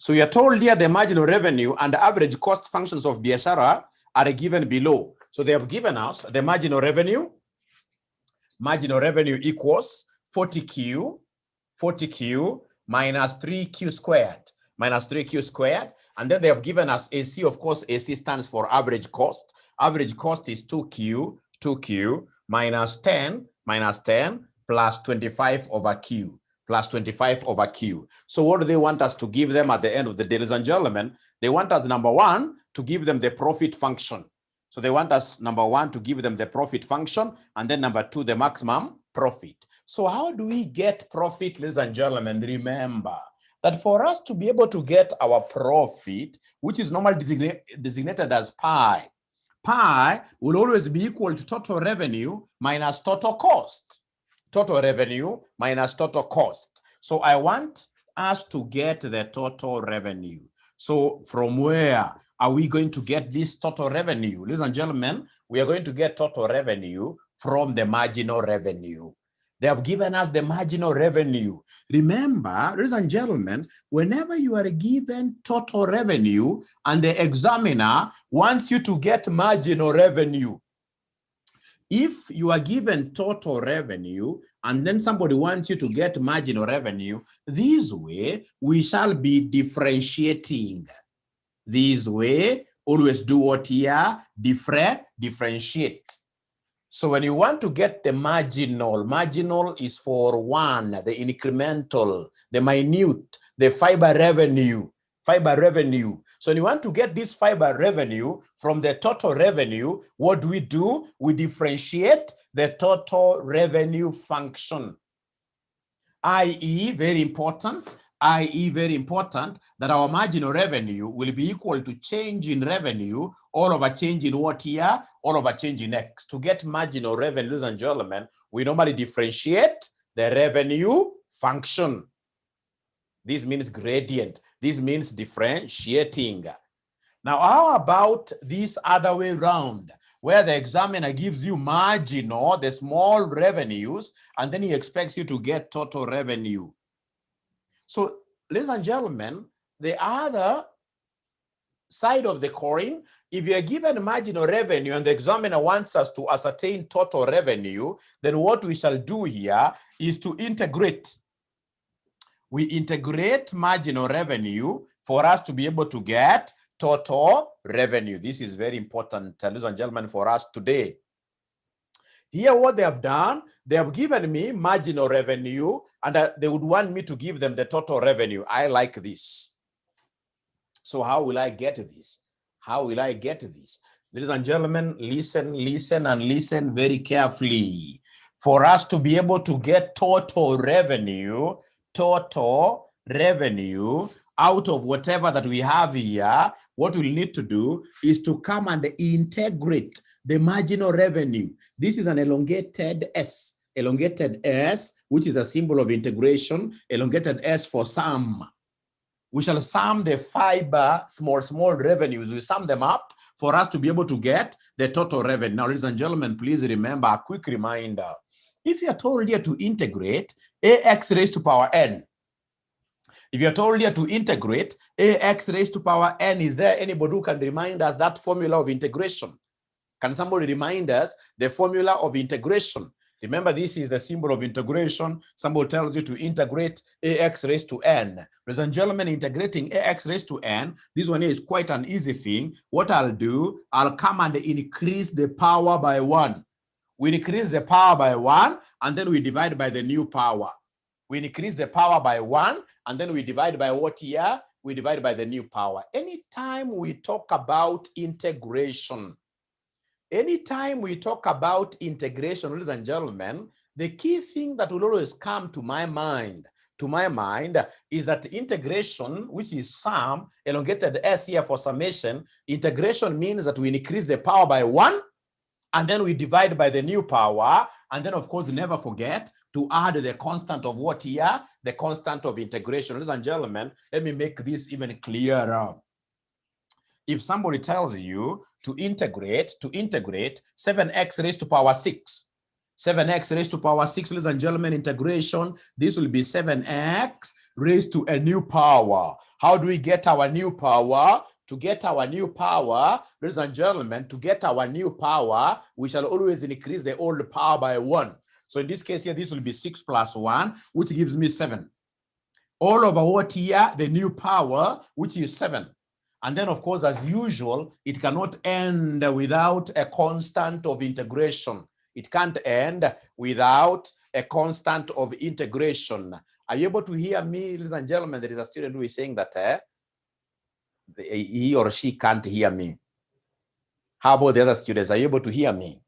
So we are told here the marginal revenue and the average cost functions of biashara are given below. So they have given us the marginal revenue. Marginal revenue equals 40Q minus 3Q squared. Minus 3Q squared. And then they have given us AC. Of course, AC stands for average cost. Average cost is 2Q minus 10 plus 25 over Q. Plus 25 over Q. So what do they want us to give them at the end of the day, ladies and gentlemen? They want us, number one, to give them the profit function. So they want us, number one, to give them the profit function, and then number two, the maximum profit. So how do we get profit, ladies and gentlemen? Remember that for us to be able to get our profit, which is normally designated as pi, pi will always be equal to total revenue minus total cost. Total revenue minus total cost. So I want us to get the total revenue. So from where are we going to get this total revenue? Ladies and gentlemen, we are going to get total revenue from the marginal revenue. They have given us the marginal revenue. Remember, ladies and gentlemen, whenever you are given total revenue and the examiner wants you to get marginal revenue, if you are given total revenue and then somebody wants you to get marginal revenue, this way we shall be differentiating. This way, always do what here? Differentiate. So when you want to get the marginal is for one, the incremental, the minute, the fiber revenue. So when you want to get this fiber revenue from the total revenue, what do? We differentiate the total revenue function. i.e., very important, that our marginal revenue will be equal to change in revenue all over change in what here? All over change in X. To get marginal revenue, ladies and gentlemen, we normally differentiate the revenue function. This means gradient. This means differentiating. Now, how about this other way around, where the examiner gives you marginal, the small revenues, and then he expects you to get total revenue? So, ladies and gentlemen, the other side of the coin, if you are given marginal revenue and the examiner wants us to ascertain total revenue, then what we shall do here is to integrate. We integrate marginal revenue for us to be able to get total revenue. This is very important, ladies and gentlemen, for us today. Here, what they have done, they have given me marginal revenue, and they would want me to give them the total revenue. I like this. So how will I get this? How will I get this? Ladies and gentlemen, listen very carefully. For us to be able to get total revenue out of whatever that we have here, what we'll need to do is to come and integrate the marginal revenue. This is an elongated S. Elongated S, which is a symbol of integration. Elongated S for sum. We shall sum the fiber small revenues. We sum them up for us to be able to get the total revenue. Now, ladies and gentlemen, please remember a quick reminder. If you are told here to integrate ax raised to power n, if you're told here to integrate ax raised to power n, is there anybody who can remind us that formula of integration? Can somebody remind us the formula of integration? Remember, this is the symbol of integration. Somebody tells you to integrate ax raised to n. Ladies and gentlemen, integrating ax raised to n, this one is quite an easy thing. What I'll do, I'll come and increase the power by 1. We increase the power by 1, and then we divide by the new power. We increase the power by 1, and then we divide by what here? We divide by the new power. Anytime we talk about integration, ladies and gentlemen, the key thing that will always come to my mind, is that integration, which is sum, elongated S here for summation. Integration means that we increase the power by 1, and then we divide by the new power, and then, of course, never forget to add the constant of what here? The constant of integration. Ladies and gentlemen, let me make this even clearer. If somebody tells you to integrate 7x raised to power 6, 7x raised to power 6, ladies and gentlemen, integration. This will be 7x raised to a new power. How do we get our new power? To get our new power, ladies and gentlemen, to get our new power, we shall always increase the old power by 1. So in this case here, this will be 6 plus 1, which gives me 7. All over what here? The new power, which is 7. And then, of course, as usual, it cannot end without a constant of integration. It can't end without a constant of integration. Are you able to hear me, ladies and gentlemen? There is a student who is saying that he or she can't hear me. How about the other students? Are you able to hear me?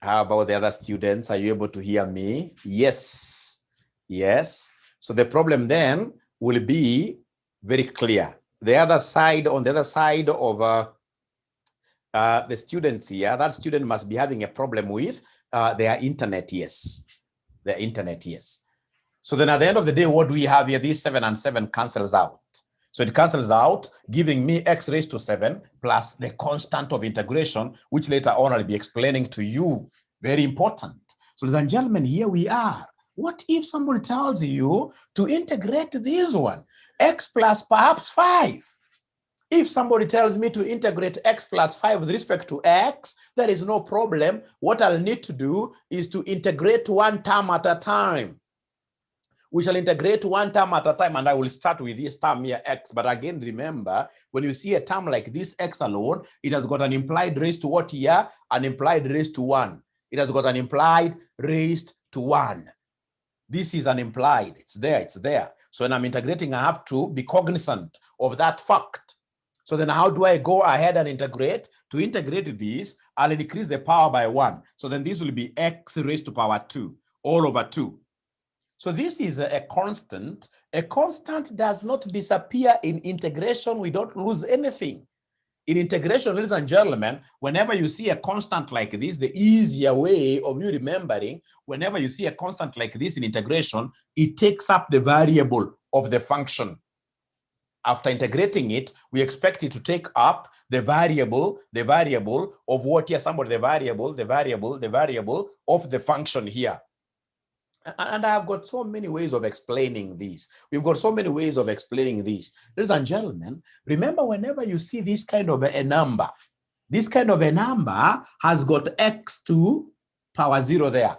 How about the other students? Are you able to hear me? Yes. Yes. So the problem then will be very clear. The other side, on the other side of the students here, that student must be having a problem with their internet, yes. Their internet, yes. So then at the end of the day, what do we have here? These 7 and 7 cancels out. So it cancels out, giving me x raised to 7 plus the constant of integration, which later on I'll be explaining to you. Very important. So ladies and gentlemen, here we are. What if somebody tells you to integrate this one, x plus perhaps 5? If somebody tells me to integrate x plus 5 with respect to x, there is no problem. What I'll need to do is to integrate one term at a time. We shall integrate one term at a time, and I will start with this term here, x. But again, remember, when you see a term like this, x alone, it has got an implied raised to what here? An implied raised to 1. It has got an implied raised to 1. This is an implied. It's there, it's there. So when I'm integrating, I have to be cognizant of that fact. So then how do I go ahead and integrate? To integrate this, I'll increase the power by 1. So then this will be x raised to power 2, all over 2. So this is a constant. A constant does not disappear in integration. We don't lose anything. In integration, ladies and gentlemen, whenever you see a constant like this, the easier way of you remembering, whenever you see a constant like this in integration, it takes up the variable of the function. After integrating it, we expect it to take up the variable of what here, somebody, the variable of the function here. And I've got so many ways of explaining this. We've got so many ways of explaining this. Ladies and gentlemen, remember whenever you see this kind of a number, this kind of a number has got x to power 0 there.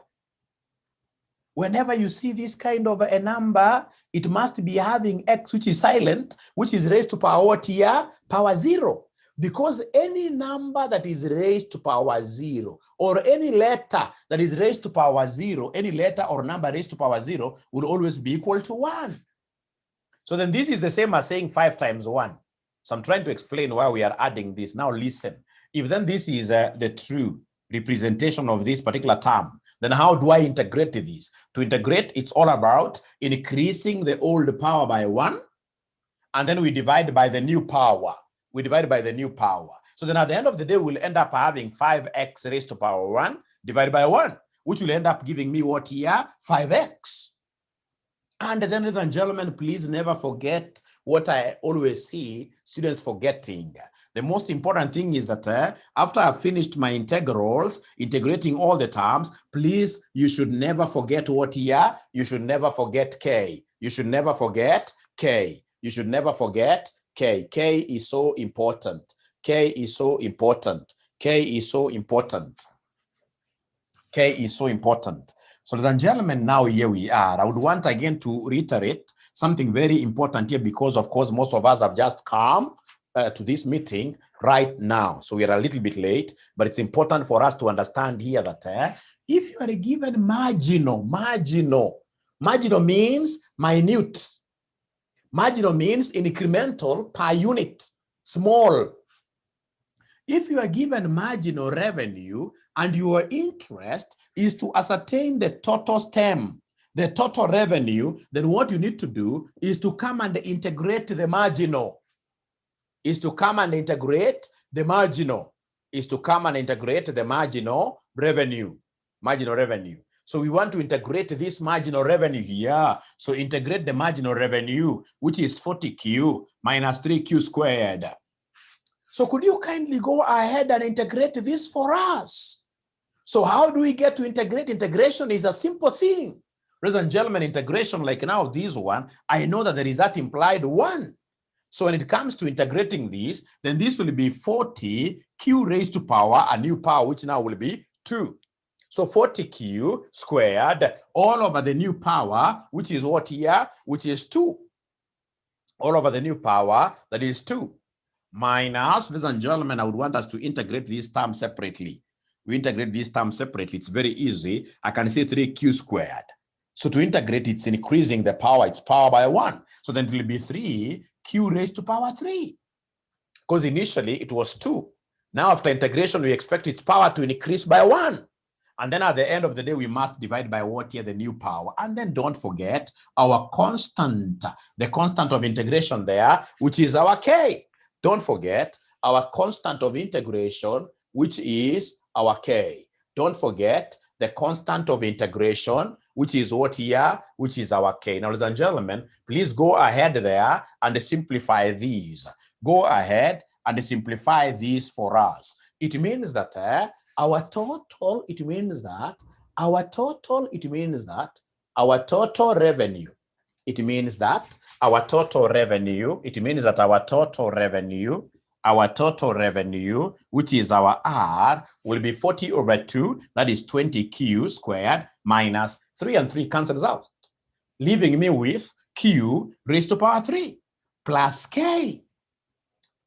Whenever you see this kind of a number, it must be having x, which is silent, which is raised to power what here? Power 0. Because any number that is raised to power 0, or any letter that is raised to power 0, any letter or number raised to power 0 will always be equal to 1. So then this is the same as saying 5 times 1. So I'm trying to explain why we are adding this. Now listen, if then this is the true representation of this particular term, then how do I integrate this? To integrate, it's all about increasing the old power by 1, and then we divide by the new power. We divide by the new power. So then at the end of the day, we'll end up having 5x raised to power 1 divided by 1, which will end up giving me what here? 5x. And then, ladies and gentlemen, please never forget what I always see students forgetting. The most important thing is that after I've finished my integrals, integrating all the terms, please, you should never forget what here? You should never forget k. You should never forget k. You should never forget K. K is so important. K is so important. K is so important. K is so important. So ladies and gentlemen, now here we are. I would want again to reiterate something very important here, because of course most of us have just come to this meeting right now. So we are a little bit late, but it's important for us to understand here that if you are given marginal means minute. Marginal means incremental per unit, small. If you are given marginal revenue and your interest is to ascertain the total stem, the total revenue, then what you need to do is to come and integrate the marginal. Revenue. Marginal revenue. So we want to integrate this marginal revenue here. So integrate the marginal revenue, which is 40q minus 3q squared. So could you kindly go ahead and integrate this for us? So how do we get to integrate? Integration is a simple thing. Ladies and gentlemen, integration like now this one, I know that there is that implied 1. So when it comes to integrating this, then this will be 40 q raised to power, a new power, which now will be 2. So 40q squared all over the new power, which is what here? Which is 2. All over the new power, that is 2. Minus, ladies and gentlemen, I would want us to integrate these terms separately. We integrate these terms separately. It's very easy. I can say 3q squared. So to integrate, it's increasing the power. It's power by 1. So then it will be 3q raised to power 3. Because initially it was 2. Now after integration, we expect its power to increase by 1. And then at the end of the day, we must divide by what here? The new power. And then don't forget our constant, the constant of integration there, which is our k. Don't forget our constant of integration, which is our k. Don't forget the constant of integration, which is what here? Which is our k. Now, ladies and gentlemen, please go ahead there and simplify these. Go ahead and simplify these for us. It means that our total revenue, which is our R, will be 40 over 2, that is 20q squared minus 3 and 3 cancels out, leaving me with q raised to power 3 plus k.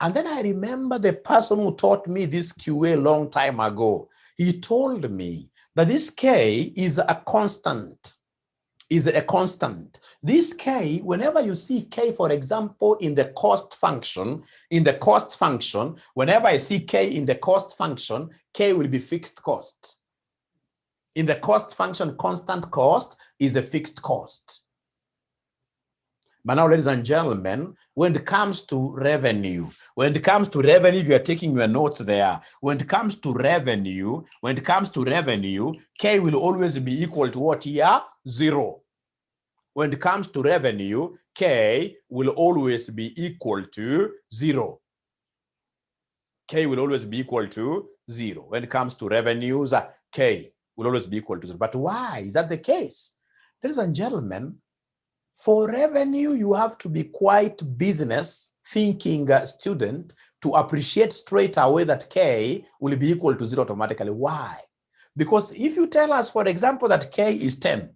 And then I remember the person who taught me this QA a long time ago. He told me that this k is a constant. This k, whenever you see k, for example, in the cost function, whenever I see k in the cost function, k will be fixed cost. In the cost function, constant cost is the fixed cost. But now, ladies and gentlemen, when it comes to revenue, if you are taking your notes there, when it comes to revenue, k will always be equal to what here? 0. When it comes to revenue, k will always be equal to 0. K will always be equal to 0. When it comes to revenues, k will always be equal to 0. But why is that the case? Ladies and gentlemen, for revenue, you have to be quite business thinking student to appreciate straight away that k will be equal to 0 automatically. Why? Because if you tell us, for example, that k is 10,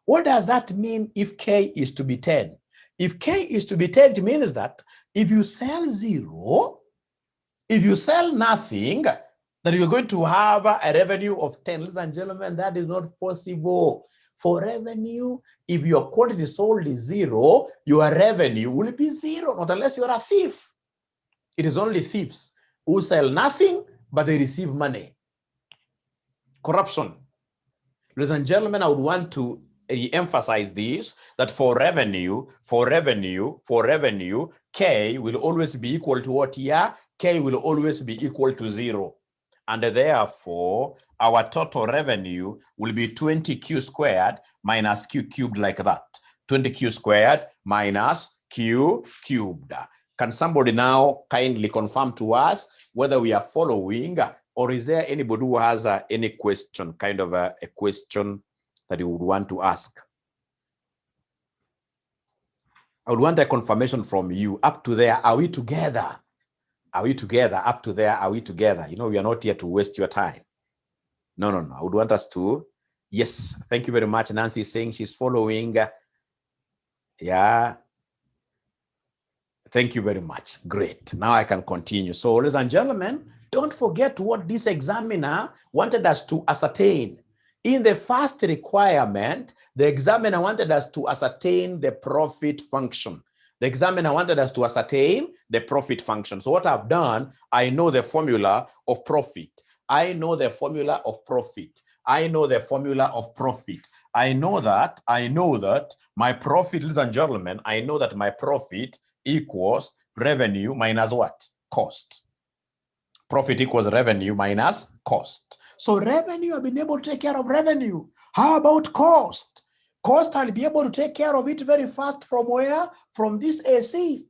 what does that mean if k is to be 10? If k is to be 10, it means that if you sell 0, if you sell nothing, that you're going to have a revenue of 10. Ladies and gentlemen, that is not possible. For revenue, if your quantity sold is 0, your revenue will be 0, not unless you are a thief. It is only thieves who sell nothing, but they receive money. Corruption. Ladies and gentlemen, I would want to emphasize this, that for revenue, k will always be equal to what here? K will always be equal to 0. And therefore, our total revenue will be 20q squared minus q cubed, like that. 20q squared minus q cubed. Can somebody now kindly confirm to us whether we are following, or is there anybody who has any question, kind of a question that you would want to ask? I would want a confirmation from you. Up to there, are we together? Are we together? Up to there, are we together? You know, we are not here to waste your time. No. I would want us to. Yes, thank you very much. Nancy is saying she's following. Yeah. Thank you very much. Great. Now I can continue. So, ladies and gentlemen, don't forget what this examiner wanted us to ascertain. In the first requirement, the examiner wanted us to ascertain the profit function. The examiner wanted us to ascertain the profit function. So what I've done, I know the formula of profit. I know that my profit, ladies and gentlemen, I know that my profit equals revenue minus what? Cost. Profit equals revenue minus cost. So revenue, I've been able to take care of revenue. How about cost? Cost, I'll be able to take care of it very fast from where? From this AC.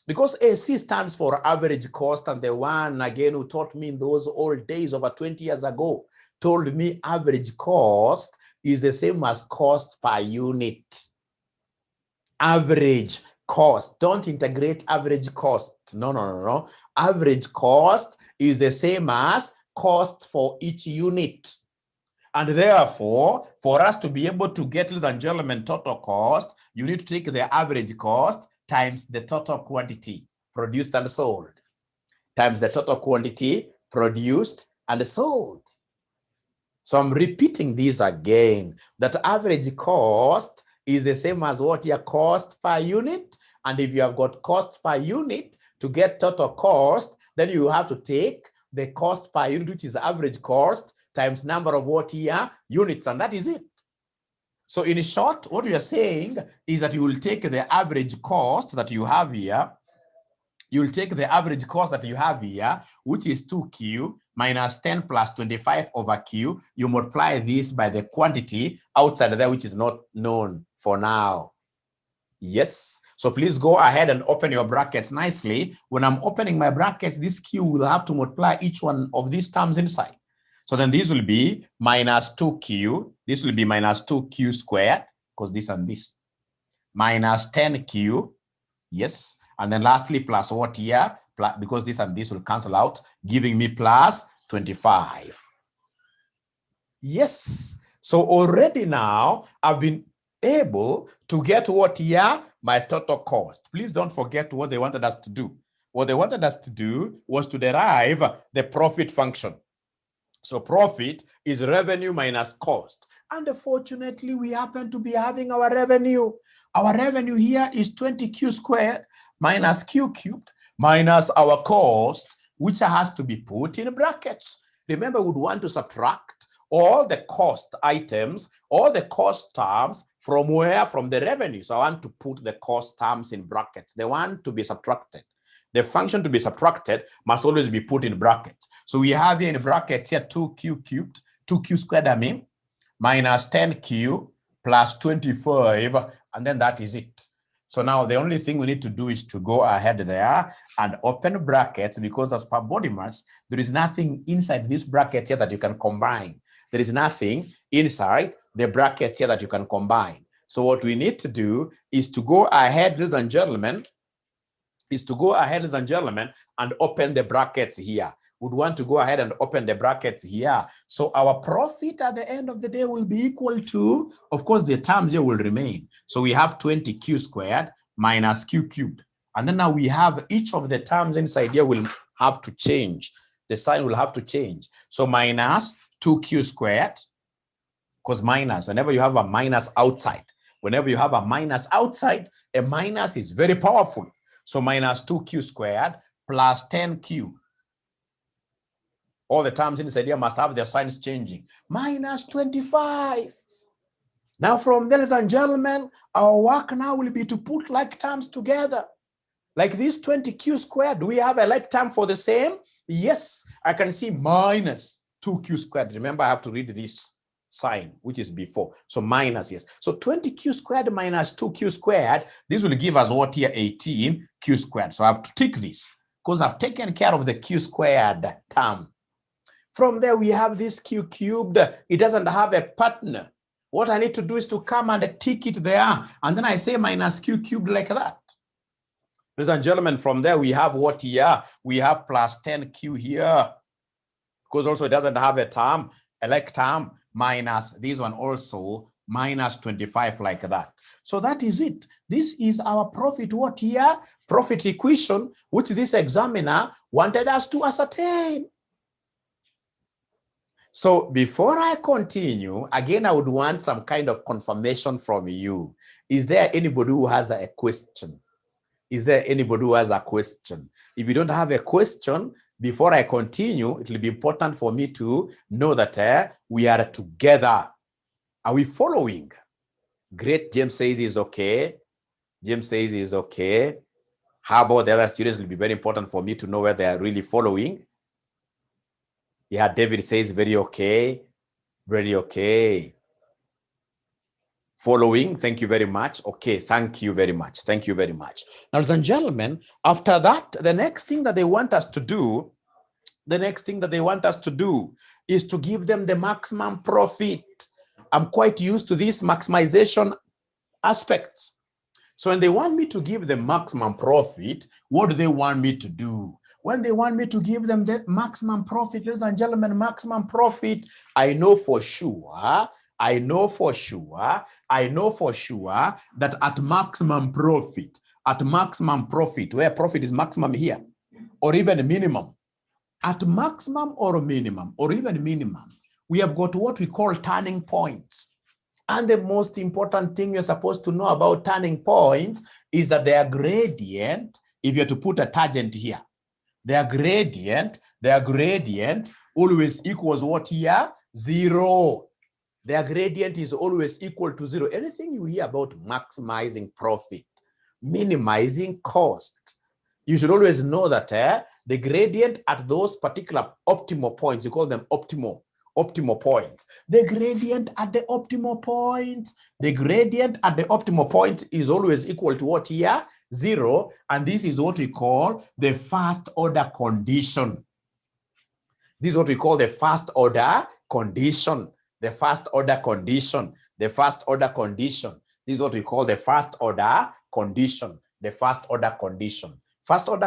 Because AC stands for average cost, and the one again who taught me in those old days over 20 years ago told me average cost is the same as cost per unit. Average cost. Don't integrate average cost. No. Average cost is the same as cost for each unit. And therefore, for us to be able to get, ladies and gentlemen, total cost, you need to take the average cost times the total quantity produced and sold, times the total quantity produced and sold. So I'm repeating this again, that average cost is the same as what your cost per unit. And if you have got cost per unit, to get total cost, then you have to take the cost per unit, which is average cost, times number of what year units, and that is it. So in short, what we are saying is that you will take the average cost that you have here. You'll take the average cost that you have here, which is 2Q minus 10 plus 25 over Q. You multiply this by the quantity outside there, which is not known for now. Yes. So please go ahead and open your brackets nicely. When I'm opening my brackets, this Q will have to multiply each one of these terms inside. So then this will be minus 2Q. This will be minus 2Q squared, because this and this. Minus 10Q. Yes. And then lastly, plus what here? Because this and this will cancel out, giving me plus 25. Yes. So already now, I've been able to get what here? My total cost. Please don't forget what they wanted us to do. What they wanted us to do was to derive the profit function. So profit is revenue minus cost. And fortunately, we happen to be having our revenue. Our revenue here is 20Q squared minus Q cubed minus our cost, which has to be put in brackets. Remember, we would want to subtract all the cost items, all the cost terms from where? From the revenue. So I want to put the cost terms in brackets. They want to be subtracted. The function to be subtracted must always be put in brackets. So we have here in brackets here 2Q cubed, 2Q squared, I mean, minus 10Q plus 25, and then that is it. So now the only thing we need to do is to go ahead there and open brackets, because as per body mass, there is nothing inside this bracket here that you can combine. There is nothing inside the brackets here that you can combine. So what we need to do is to go ahead, ladies and gentlemen, and open the brackets here. Would want to go ahead and open the brackets here. So our profit at the end of the day will be equal to, of course, the terms here will remain. So we have 20Q squared minus Q cubed. And then now we have each of the terms inside here will have to change. The sign will have to change. So minus 2Q squared, because minus, whenever you have a minus outside, a minus is very powerful. So minus 2Q squared plus 10Q. All the terms inside here must have their signs changing. Minus 25. Now from there, ladies and gentlemen, our work now will be to put like terms together. Like this 20Q squared, do we have a like term for the same? Yes, I can see minus 2Q squared. Remember, I have to read this sign, which is before. So minus, yes. So 20Q squared minus 2Q squared, this will give us what here? 18Q squared. So I have to tick this because I've taken care of the Q squared term. From there, we have this Q cubed. It doesn't have a partner. What I need to do is to come and tick it there. And then I say minus Q cubed like that. Ladies and gentlemen, from there, we have what here? We have plus 10Q here. Because also it doesn't have a term, a like term, minus this one also, minus 25 like that. So that is it. This is our profit what here? Profit equation, which this examiner wanted us to ascertain. So before I continue, again, I would want some kind of confirmation from you. Is there anybody who has a question? Is there anybody who has a question? If you don't have a question, before I continue, it will be important for me to know that we are together. Are we following? Great. James says he's okay. James says he's okay. How about the other students? It will be very important for me to know whether they are really following. Yeah, David says very okay. Very okay. Following, thank you very much. Okay, thank you very much. Thank you very much. Now, ladies and gentlemen, after that, the next thing that they want us to do, is to give them the maximum profit. I'm quite used to these maximization aspects. So when they want me to give them maximum profit, what do they want me to do? When they want me to give them the maximum profit, ladies and gentlemen, maximum profit, I know for sure that at maximum profit, where profit is maximum here, or even minimum, at maximum or minimum, or even minimum, we have got what we call turning points. And the most important thing you're supposed to know about turning points is that their gradient, if you're to put a tangent here, their gradient always equals what here? 0. Their gradient is always equal to 0. Anything you hear about maximizing profit, minimizing cost, you should always know that the gradient at those particular optimal points, you call them optimal points. The gradient at the optimal point is always equal to what here? 0. And this is what we call the first order condition. This is what we call the first order condition. The first order condition. This is what we call the first order condition. First order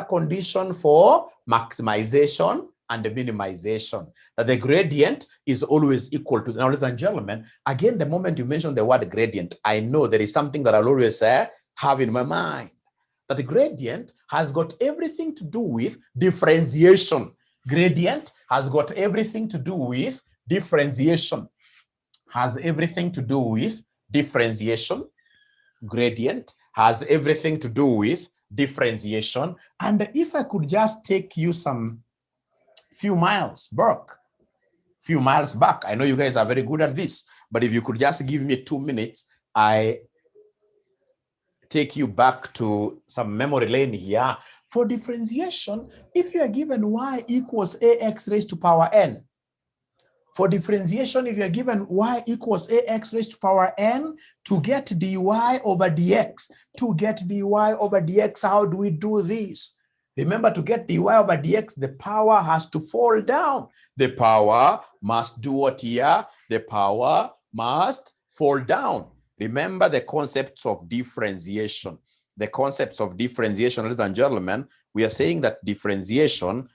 condition for maximization and the minimization, that the gradient is always equal to. Now, ladies and gentlemen, again, the moment you mention the word gradient, I know there is something that I'll always have in my mind, that the gradient has got everything to do with differentiation. Gradient has got everything to do with differentiation. Gradient has everything to do with differentiation. And if I could just take you some few miles back, I know you guys are very good at this, but if you could just give me 2 minutes, I take you back to some memory lane here. For differentiation, if you are given y equals ax raised to power n, for differentiation, if you are given y equals ax raised to power n, to get dy over dx, how do we do this? Remember, to get dy over dx, the power has to fall down. The power must do what here? The power must fall down. Remember the concepts of differentiation. Ladies and gentlemen, we are saying that differentiation,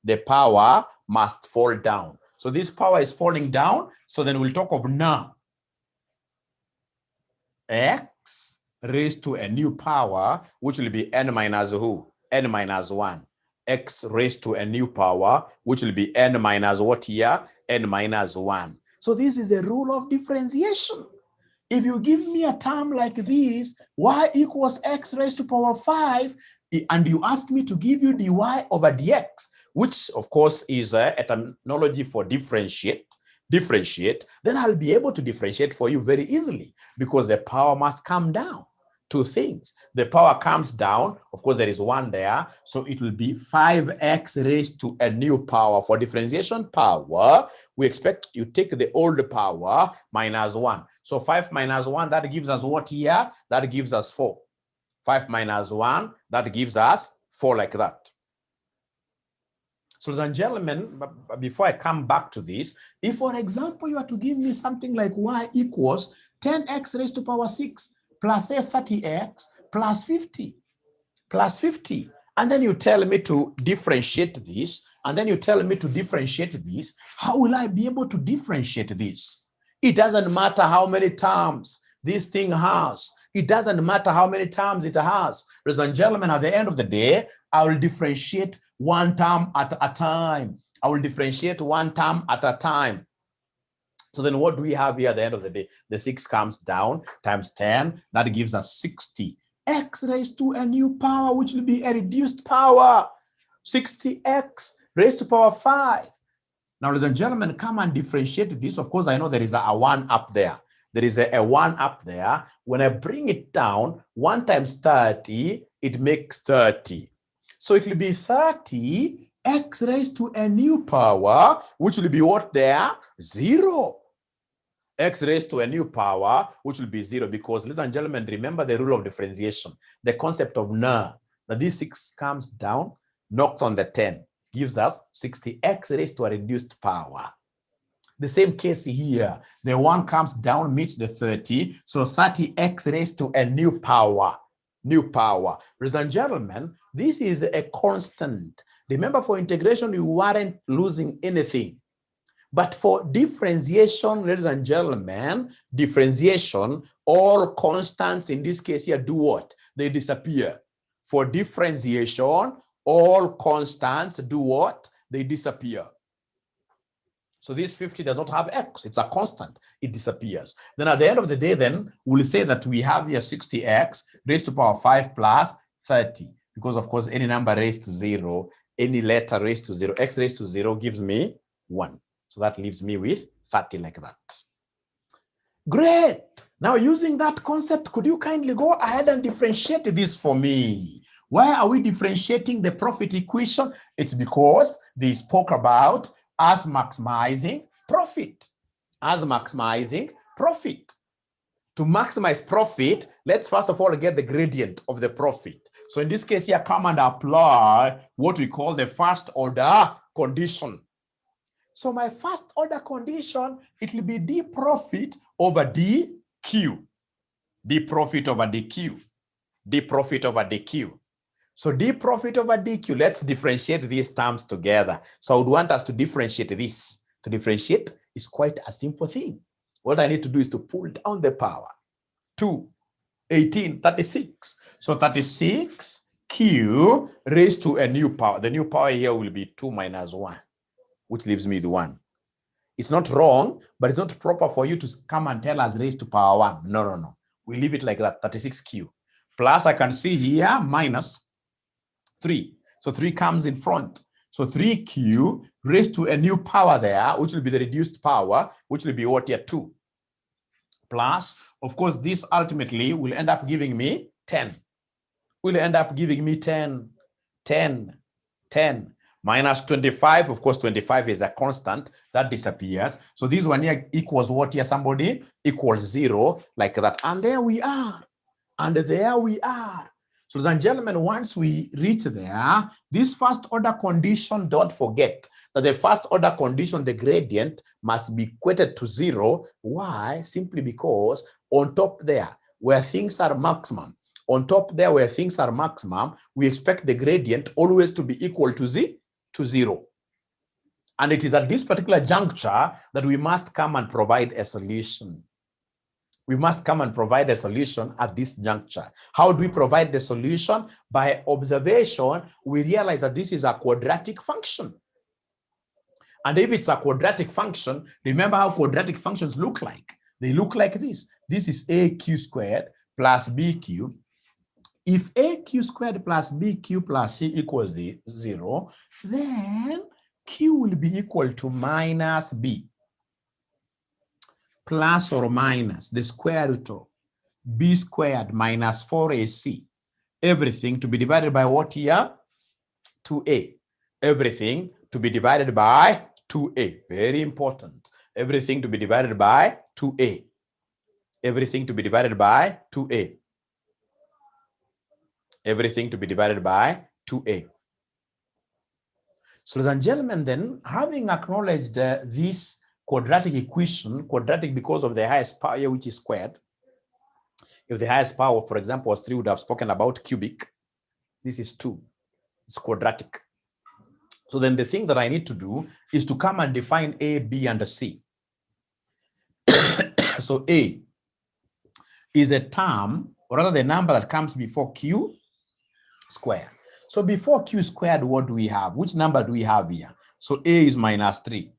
the power must fall down. So this power is falling down. So then we'll talk of now x raised to a new power, which will be n minus who? N minus 1. X raised to a new power, which will be n minus what here? N minus 1. So this is the rule of differentiation. If you give me a term like this, y equals x raised to power 5, and you ask me to give you dy over dx, which of course is a terminology for differentiate, then I'll be able to differentiate for you very easily, because the power must come down. 2 things. The power comes down, of course there is 1 there, so it will be 5x raised to a new power. For differentiation power, we expect you take the old power minus 1. So 5 minus 1, that gives us what here? That gives us 4. 5 minus 1, that gives us 4, like that. So, ladies and gentlemen, before I come back to this, if, for example, you are to give me something like y equals 10x raised to power 6 plus 30x plus 50, and then you tell me to differentiate this, how will I be able to differentiate this? It doesn't matter how many terms this thing has. Ladies and gentlemen, at the end of the day, I will differentiate one term at a time. So then what do we have here at the end of the day? The 6 comes down times 10. That gives us 60. X raised to a new power, which will be a reduced power. 60x raised to power 5. Now, ladies and gentlemen, come and differentiate this. Of course, I know there is a 1 up there. When I bring it down, 1 times 30, it makes 30. So it will be 30 x raised to a new power, which will be what there? 0. x raised to a new power, which will be 0, because, ladies and gentlemen, remember the rule of differentiation, the concept of NR. That this 6 comes down, knocks on the 10, gives us 60x raised to a reduced power. The same case here, the 1 comes down, meets the 30, so 30x raised to a new power. New power. Ladies and gentlemen, this is a constant. Remember, for integration, you weren't losing anything. But for differentiation, ladies and gentlemen, differentiation, all constants in this case here do what? They disappear. For differentiation, all constants do what? They disappear. So this 50 does not have x. It's a constant. It disappears. Then at the end of the day, then we'll say that we have here 60x raised to power 5 plus 30. Because, of course, any number raised to 0, any letter raised to 0, x raised to 0 gives me 1. So that leaves me with 30 like that. Great. Now, using that concept, could you kindly go ahead and differentiate this for me? Why are we differentiating the profit equation? It's because they spoke about as maximizing profit. As maximizing profit. To maximize profit, let's first of all get the gradient of the profit. So in this case here, come and apply what we call the first order condition. So my first order condition, it will be d profit over dq. D profit over dq. D profit over dq. So d profit over dq, let's differentiate these terms together. So I would want us to differentiate this. To differentiate is quite a simple thing. What I need to do is to pull down the power. 2, 18, 36. So 36q raised to a new power. The new power here will be 2 minus 1, which leaves me the 1. It's not wrong, but it's not proper for you to come and tell us raised to power 1. No, no, no. We leave it like that, 36q. Plus, I can see here, minus 3. So 3 comes in front. So 3q raised to a new power there, which will be the reduced power, which will be what here, 2. Plus, of course, this ultimately will end up giving me 10. Will end up giving me 10, 10, 10. Minus 25, of course, 25 is a constant that disappears. So this one here equals what here, somebody? Equals 0, like that. And there we are. And there we are. So, ladies and gentlemen, once we reach there, this first order condition, don't forget that the first order condition, the gradient, must be equated to 0. Why? Simply because on top there, where things are maximum, on top there where things are maximum, we expect the gradient always to be equal to 0. And it is at this particular juncture that we must come and provide a solution. We must come and provide a solution at this juncture. How do we provide the solution? By observation, we realize that this is a quadratic function. And if it's a quadratic function, remember how quadratic functions look like. They look like this. This is aq squared plus bq. If aq squared plus bq plus c equals 0, then q will be equal to minus b. Plus or minus the square root of b squared minus 4ac. Everything to be divided by what here? 2a. Everything to be divided by 2a. Very important. Everything to be divided by 2a. Everything to be divided by 2a. Everything to be divided by 2a. So, ladies and gentlemen, then, having acknowledged this quadratic equation, quadratic because of the highest power here, which is squared. If the highest power, for example, was 3, we would have spoken about cubic. This is 2. It's quadratic. So then the thing that I need to do is to come and define A, B, and C. So A is the term, or rather the number that comes before Q squared. So before Q squared, what do we have? Which number do we have here? So A is minus 3.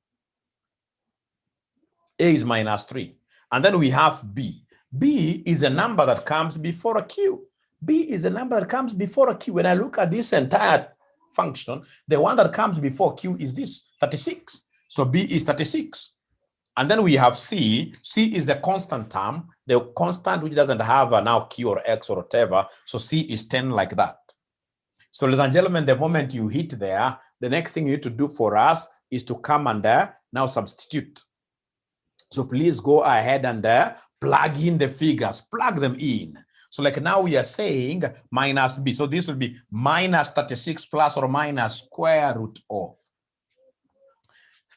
A is minus 3. And then we have B. B is a number that comes before a Q. B is a number that comes before a Q. When I look at this entire function, the one that comes before Q is this, 36. So B is 36. And then we have C. C is the constant term, the constant which doesn't have a now Q or X or whatever. So C is 10 like that. So ladies and gentlemen, the moment you hit there, the next thing you need to do for us is to come and now substitute. So please go ahead and plug in the figures, plug them in. So like now we are saying minus b. So this will be minus 36 plus or minus square root of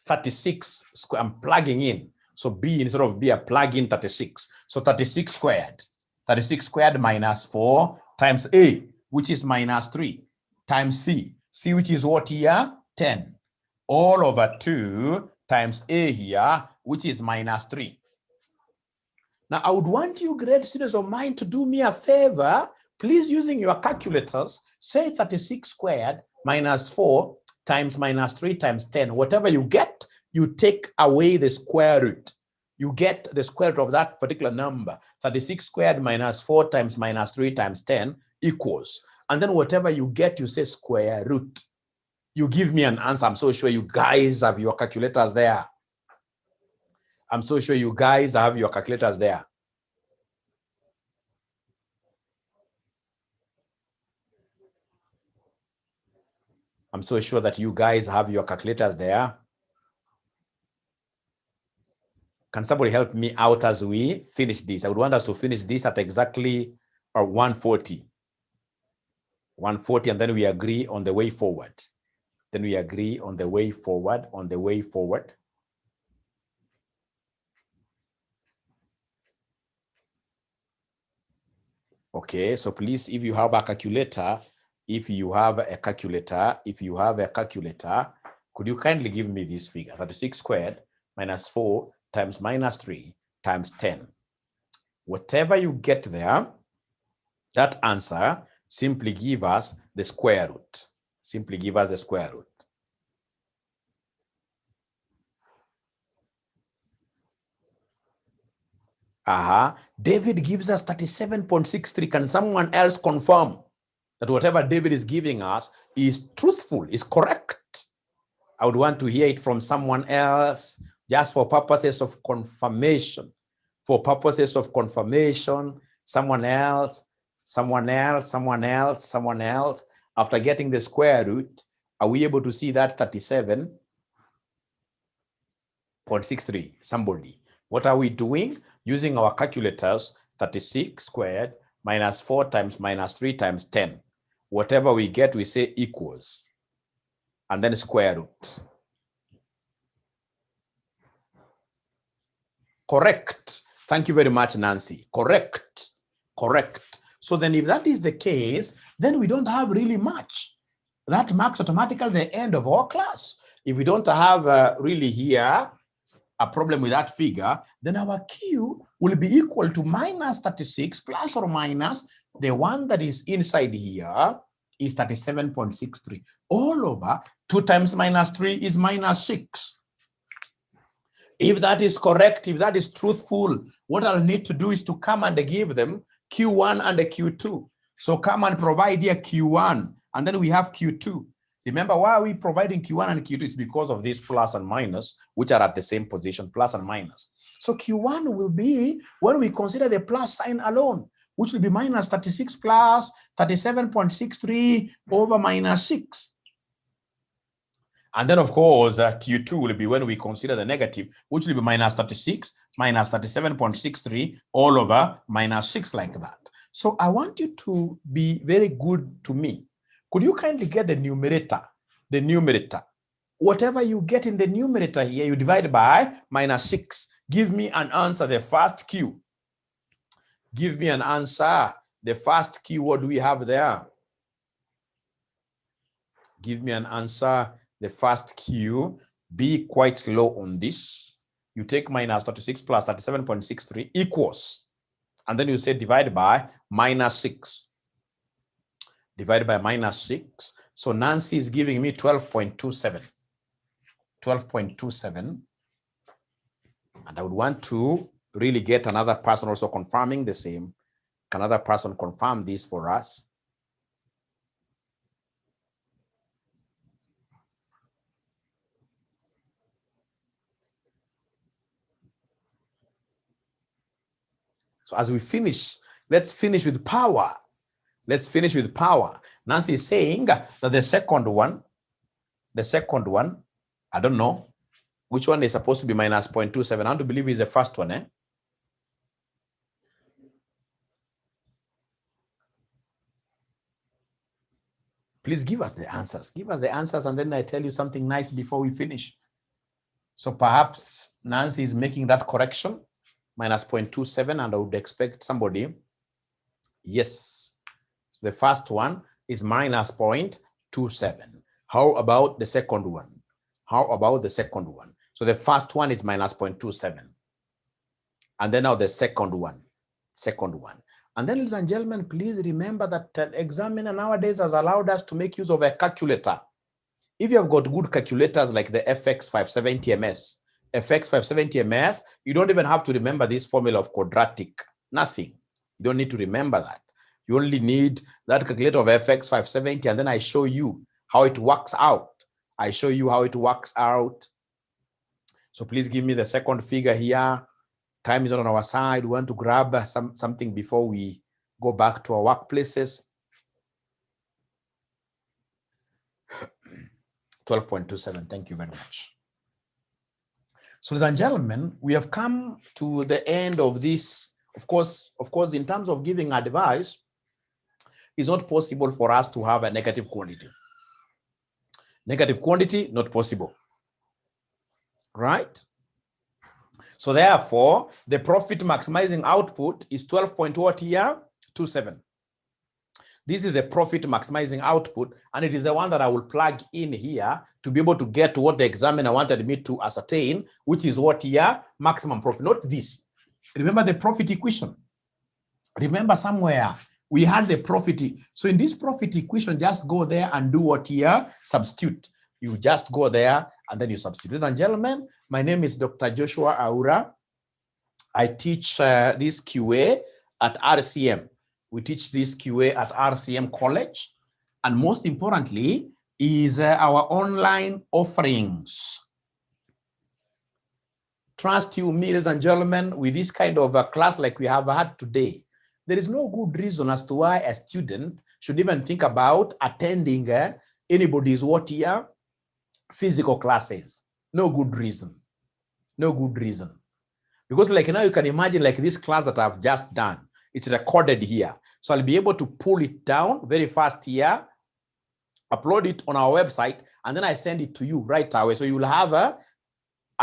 36 square. I'm plugging in. So b instead of b, I plug in 36. So 36 squared. 36 squared minus 4 times a, which is minus 3, times c. C, which is what here? 10. All over 2 times a here, which is minus 3. Now, I would want you great students of mine to do me a favor. Please, using your calculators, say 36 squared minus 4 times minus 3 times 10. Whatever you get, you take away the square root. You get the square root of that particular number. 36 squared minus 4 times minus 3 times 10 equals. And then whatever you get, you say square root. You give me an answer. I'm so sure you guys have your calculators there. I'm so sure you guys have your calculators there. I'm so sure that you guys have your calculators there. Can somebody help me out as we finish this? I would want us to finish this at exactly 140. 140, and then we agree on the way forward. Then we agree on the way forward, Okay, so please, if you have a calculator, could you kindly give me this figure? 36 squared minus 4 times minus 3 times 10. Whatever you get there, that answer, simply give us the square root. Simply give us the square root. David gives us 37.63. Can someone else confirm that whatever David is giving us is truthful, is correct? I would want to hear it from someone else, just for purposes of confirmation. For purposes of confirmation, someone else. After getting the square root, are we able to see that 37.63? Somebody. What are we doing? Using our calculators, 36 squared minus 4 times minus 3 times 10. Whatever we get, we say equals. And then square root. Correct. Thank you very much, Nancy. Correct. So then if that is the case, then we don't have really much. That marks automatically the end of our class. If we don't have really here a problem with that figure, then our Q will be equal to minus 36 plus or minus the one that is inside here is 37.63. All over 2 times minus 3 is minus 6. If that is correct, if that is truthful, what I'll need to do is to come and give them Q1 and the Q2. So come and provide here Q1, and then we have Q2. Remember, why are we providing Q1 and Q2? It's because of this plus and minus, which are at the same position, plus and minus. So Q1 will be, when we consider the plus sign alone, which will be minus 36 plus 37.63 over minus 6. And then, of course, Q2 will be when we consider the negative, which will be minus 36 minus 37.63 all over minus 6, like that. So I want you to be very good to me. Could you kindly get the numerator? The numerator. Whatever you get in the numerator here, you divide by minus 6. Give me an answer, the first Q. Give me an answer, the first Q. What do we have there? Give me an answer, the first Q. Be quite low on this. You take minus 36 plus 37.63 equals. And then you say divide by minus 6. Divided by minus 6. So Nancy is giving me 12.27. 12.27. And I would want to really get another person also confirming the same. Can another person confirm this for us? So as we finish, let's finish with power. Let's finish with power. Nancy is saying that the second one, I don't know. Which one is supposed to be minus 0.27? I want to believe is the first one, eh? Please give us the answers. Give us the answers, and then I tell you something nice before we finish. So perhaps Nancy is making that correction, minus 0.27, and I would expect somebody. Yes, so the first one is minus 0.27. How about the second one? How about the second one? So the first one is minus 0.27. And then now the second one. And then, ladies and gentlemen, please remember that an examiner nowadays has allowed us to make use of a calculator. If you have got good calculators like the FX570MS, FX570MS, you don't even have to remember this formula of quadratic. Nothing. You don't need to remember that. You only need that calculator of FX570, and then I show you how it works out. So please give me the second figure here. Time is not on our side. We want to grab something before we go back to our workplaces. 12.27. Thank you very much. So, ladies and gentlemen, we have come to the end of this. Of course, in terms of giving advice, it's not possible for us to have a negative quantity. Negative quantity, not possible. Right? So therefore, the profit maximizing output is 12.27. This is the profit maximizing output, and it is the one that I will plug in here to be able to get what the examiner wanted me to ascertain, which is what here, maximum profit, not this. Remember the profit equation. Remember somewhere we had the profit. So in this profit equation, just go there and do what here, substitute. You just go there and then you substitute. Ladies and gentlemen, my name is Dr. Joshua Aura. I teach this QA at RCM. We teach this QA at RCM College. And most importantly is our online offerings. Trust you, ladies and gentlemen, with this kind of a class like we have had today, there is no good reason as to why a student should even think about attending anybody's what here? Physical classes. No good reason. No good reason. Because like now you can imagine like this class that I've just done, it's recorded here. So I'll be able to pull it down very fast here, upload it on our website, and then I send it to you right away. So you'll have a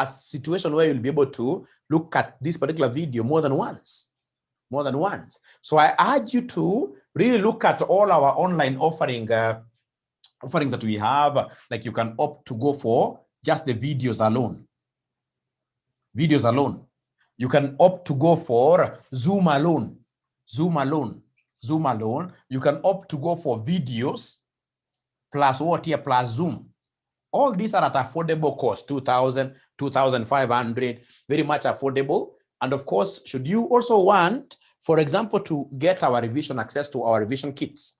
situation where you'll be able to look at this particular video more than once. So I urge you to really look at all our online offerings that we have. Like you can opt to go for just the videos alone. You can opt to go for Zoom alone. You can opt to go for videos plus what here plus Zoom. All these are at affordable cost, 2,000, 2,500, very much affordable. And of course, should you also want, for example, to get our revision access to our revision kits,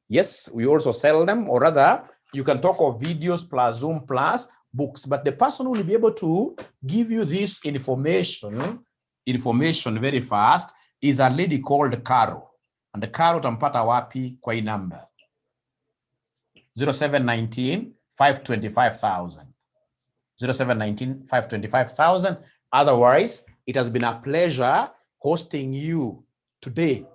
yes, we also sell them, or rather, you can talk of videos plus Zoom plus books, but the person who will be able to give you this information very fast is a lady called Caro. And the Caro tampata wapi kwa hii number 0719 525,000. 0719 525,000. Otherwise, it has been a pleasure hosting you today.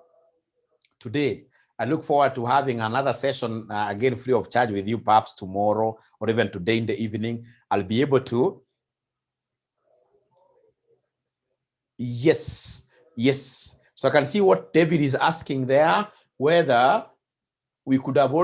I look forward to having another session again free of charge with you, perhaps tomorrow or even today in the evening. I'll be able to. Yes. So I can see what David is asking there, whether we could have